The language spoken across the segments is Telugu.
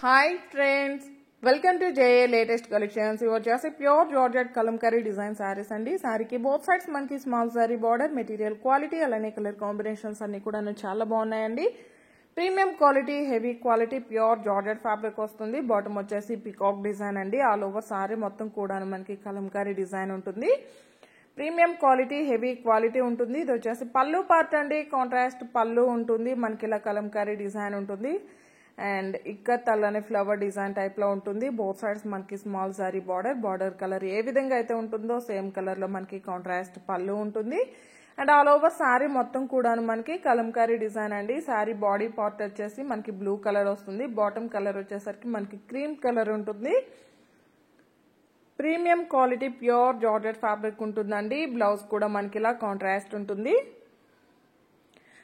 Hi friends, welcome to JA latest collections. You are just a pure Georgette kalamkari design sarees andi. Saree ki both sides manki small zari border, material quality alane color combinations anni kuda chaala baagunnayandi. Premium quality, heavy quality, pure Georgette fabric vastundi. Bottom vachesi peacock design andi. All over saree mottham kuda manki kalamkari design untundi. Premium quality heavy quality ఉంటుంది. ఇది వచ్చేసి పల్లు పార్ట్ అండి. కాంట్రాస్ట్ పల్లు ఉంటుంది. మనకి ఇలా కలంకారీ డిజైన్ ఉంటుంది అండ్ ఇక్కత్ అలానే ఫ్లవర్ డిజైన్ టైప్ లో ఉంటుంది. బోత్ సైడ్స్ మనకి స్మాల్ సారీ బార్డర్ కలర్ ఏ విధంగా అయితే ఉంటుందో సేమ్ కలర్ లో మనకి కాంట్రాస్ట్ పల్లు ఉంటుంది అండ్ ఆల్ ఓవర్ సారీ మొత్తం కూడా మనకి కలంకారీ డిజైన్ అండి. సారీ బాడీ పార్ట్ వచ్చేసి మనకి బ్లూ కలర్ వస్తుంది. బాటమ్ కలర్ వచ్చేసరికి మనకి క్రీమ్ కలర్ ఉంటుంది. Premium quality pure georgette fabric ఉంటుందండి. బ్లౌజ్ కూడా మనకి ఇలా కాంట్రాస్ట్ ఉంటుంది.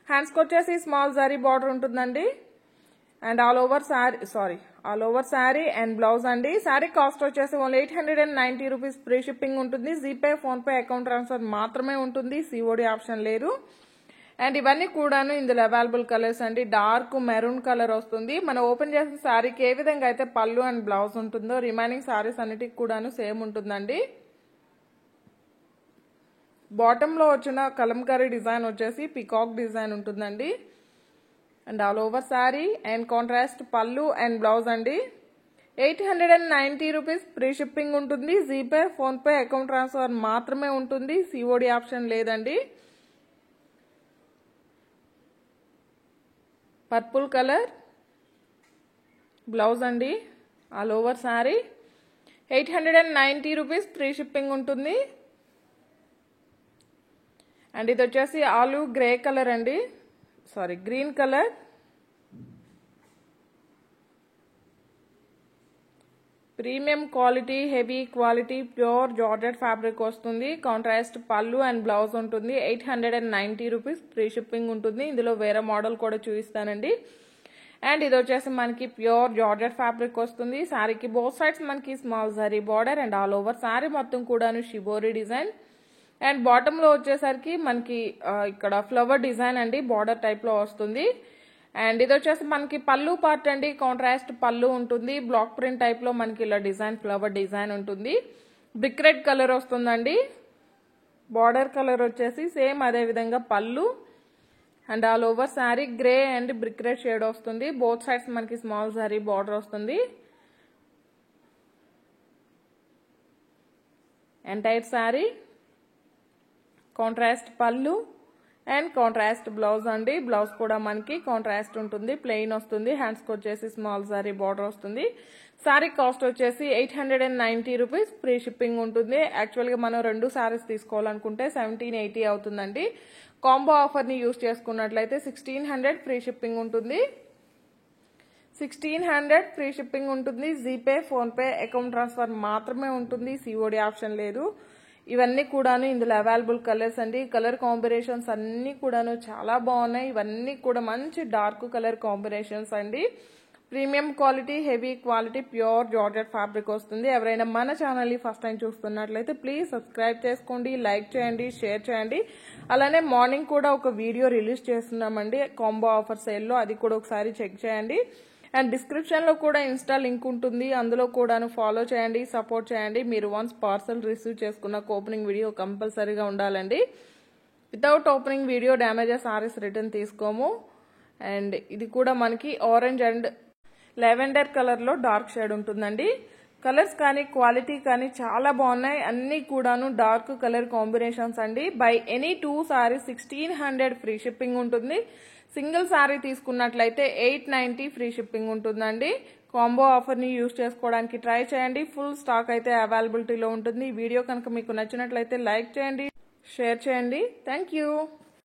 హ్యాండ్స్ కి వచ్చేసి స్మాల్ జరీ బార్డర్ ఉంటుందండి and all over sorry and blouse అండి. సారీ కాస్ట్ వచ్చేసి ఓన్లీ 890 రూపీస్. ఫ్రీ షిప్పింగ్ ఉంటుంది. GPay, phone pay, account transfer మాత్రమే ఉంటుంది. సిఓడి ఆప్షన్ లేదు. అండ్ ఇవన్నీ కూడాను ఇందులో అవైలబుల్ కలర్స్ అండి. డార్క్ మెరూన్ కలర్ వస్తుంది. మనం ఓపెన్ చేసిన శారీకి ఏ విధంగా అయితే పళ్ళు అండ్ బ్లౌజ్ ఉంటుందో రిమైనింగ్ శారీస్ అన్నిటికి కూడాను సేమ్ ఉంటుందండి. బాటమ్ లో వచ్చిన కలంకారీ డిజైన్ వచ్చేసి పికాక్ డిజైన్ ఉంటుందండి and all over sari and contrast పళ్ళు అండ్ బ్లౌజ్ అండి. 890 రూపీస్. ఫ్రీ షిప్పింగ్ ఉంటుంది. GPay, phone pay, account transfer మాత్రమే ఉంటుంది. సిఓడి ఆప్షన్ లేదండి. పర్పుల్ కలర్ బ్లౌజ్ అండి. All over sari 890 rupees. Free shipping ఉంటుంది అండ్ ఇది వచ్చేసి ఆలు గ్రే కలర్ అండి, green colour. Premium quality, heavy quality, pure georgette fabric వస్తుంది. కాంట్రాస్ట్ పళ్ళు అండ్ బ్లౌజ్ ఉంటుంది. 890 రూపీస్. ఫ్రీ షిప్పింగ్ ఉంటుంది. ఇందులో వేరే మోడల్ కూడా చూపిస్తానండి. అండ్ ఇది వచ్చేసి మనకి ప్యూర్ జార్జెట్ ఫ్యాబ్రిక్ వస్తుంది. శారీకి బోత్ సైడ్స్ మనకి small zari border and all over sari మొత్తం కూడాను షిబోరి డిజైన్ అండ్ బాటమ్ లో వచ్చేసరికి మనకి ఇక్కడ ఫ్లవర్ డిజైన్ అండి, బార్డర్ టైప్ లో వస్తుంది. అండ్ ఇది వచ్చేసి మనకి పళ్ళు పార్ట్ అండి. కాంట్రాస్ట్ పళ్ళు ఉంటుంది. బ్లాక్ ప్రింట్ టైప్ లో మనకి ఇలా డిజైన్ ఫ్లవర్ డిజైన్ ఉంటుంది. బ్రిక్ రెడ్ కలర్ వస్తుందండి. బార్డర్ కలర్ వచ్చేసి సేమ్ అదే విధంగా పళ్ళు and all over sari grey and brick red shade వస్తుంది. బోత్ సైడ్స్ మనకి స్మాల్ సారీ బార్డర్ వస్తుంది. ఎంటైర్ శారీ కాంట్రాస్ట్ పళ్ళు అండ్ కాంట్రాస్ట్ బ్లౌజ్ అండి. బ్లౌజ్ కూడా మనకి కాంట్రాస్ట్ ఉంటుంది, ప్లెయిన్ వస్తుంది. హ్యాండ్స్ కి వచ్చేసి స్మాల్ సారీ బార్డర్ వస్తుంది. సారీ కాస్ట్ వచ్చేసి 890 రూపీస్. ఫ్రీ షిప్పింగ్ ఉంటుంది. యాక్చువల్ గా మనం 2 సారీస్ తీసుకోవాలనుకుంటే 1780 అవుతుందండి. కాంబో ఆఫర్ ని యూజ్ చేసుకున్నట్లయితే 1600 ఫ్రీ షిప్పింగ్ ఉంటుంది. 1600 ఫ్రీ షిప్పింగ్ ఉంటుంది. GPay, phone pay, account transfer మాత్రమే ఉంటుంది. సిఓడి ఆప్షన్ లేదు. ఇవన్నీ కూడాను ఇందులో అవైలబుల్ కలర్స్ అండి. కలర్ కాంబినేషన్స్ అన్ని కూడాను చాలా బాగున్నాయి. ఇవన్నీ కూడా మంచి డార్క్ కలర్ కాంబినేషన్స్ అండి. Premium quality, heavy quality, pure georgette fabric వస్తుంది. ఎవరైనా మన ఛానల్ ని ఫస్ట్ టైం చూస్తున్నట్లయితే ప్లీజ్ సబ్స్క్రైబ్ చేసుకోండి, లైక్ చేయండి, షేర్ చేయండి. అలానే మార్నింగ్ కూడా ఒక వీడియో రిలీజ్ చేస్తున్నామండి కాంబో ఆఫర్ సేల్ లో, అది కూడా ఒకసారి చెక్ చేయండి. అండ్ డిస్క్రిప్షన్ లో కూడా ఇన్స్టా లింక్ ఉంటుంది. అందులో కూడాను ఫాలో చేయండి, సపోర్ట్ చేయండి. మీరు వన్స్ పార్సల్ రిసీవ్ చేసుకున్న ఓపెనింగ్ వీడియో కంపల్సరీగా ఉండాలండి. Without opening video damages saris return తీసుకోము. అండ్ ఇది కూడా మనకి ఆరెంజ్ అండ్ లెవెండర్ కలర్ లో డార్క్ షేడ్ ఉంటుందండి. కలర్స్ కానీ క్వాలిటీ కానీ చాలా బాగున్నాయి. అన్ని కూడాను డార్క్ కలర్ కాంబినేషన్స్ అండి. By any 2 saris 1600 free shipping ఉంటుంది. సింగిల్ సారీ తీసుకున్నట్లయితే 890 ఫ్రీ షిప్పింగ్ ఉంటుందండి. కాంబో ఆఫర్ ని యూజ్ చేసుకోవడానికి ట్రై చేయండి. ఫుల్ స్టాక్ అయితే అవైలబిలిటీలో ఉంటుంది. ఈ వీడియో కనుక మీకు నచ్చినట్లయితే లైక్ చేయండి, షేర్ చేయండి. Thank you.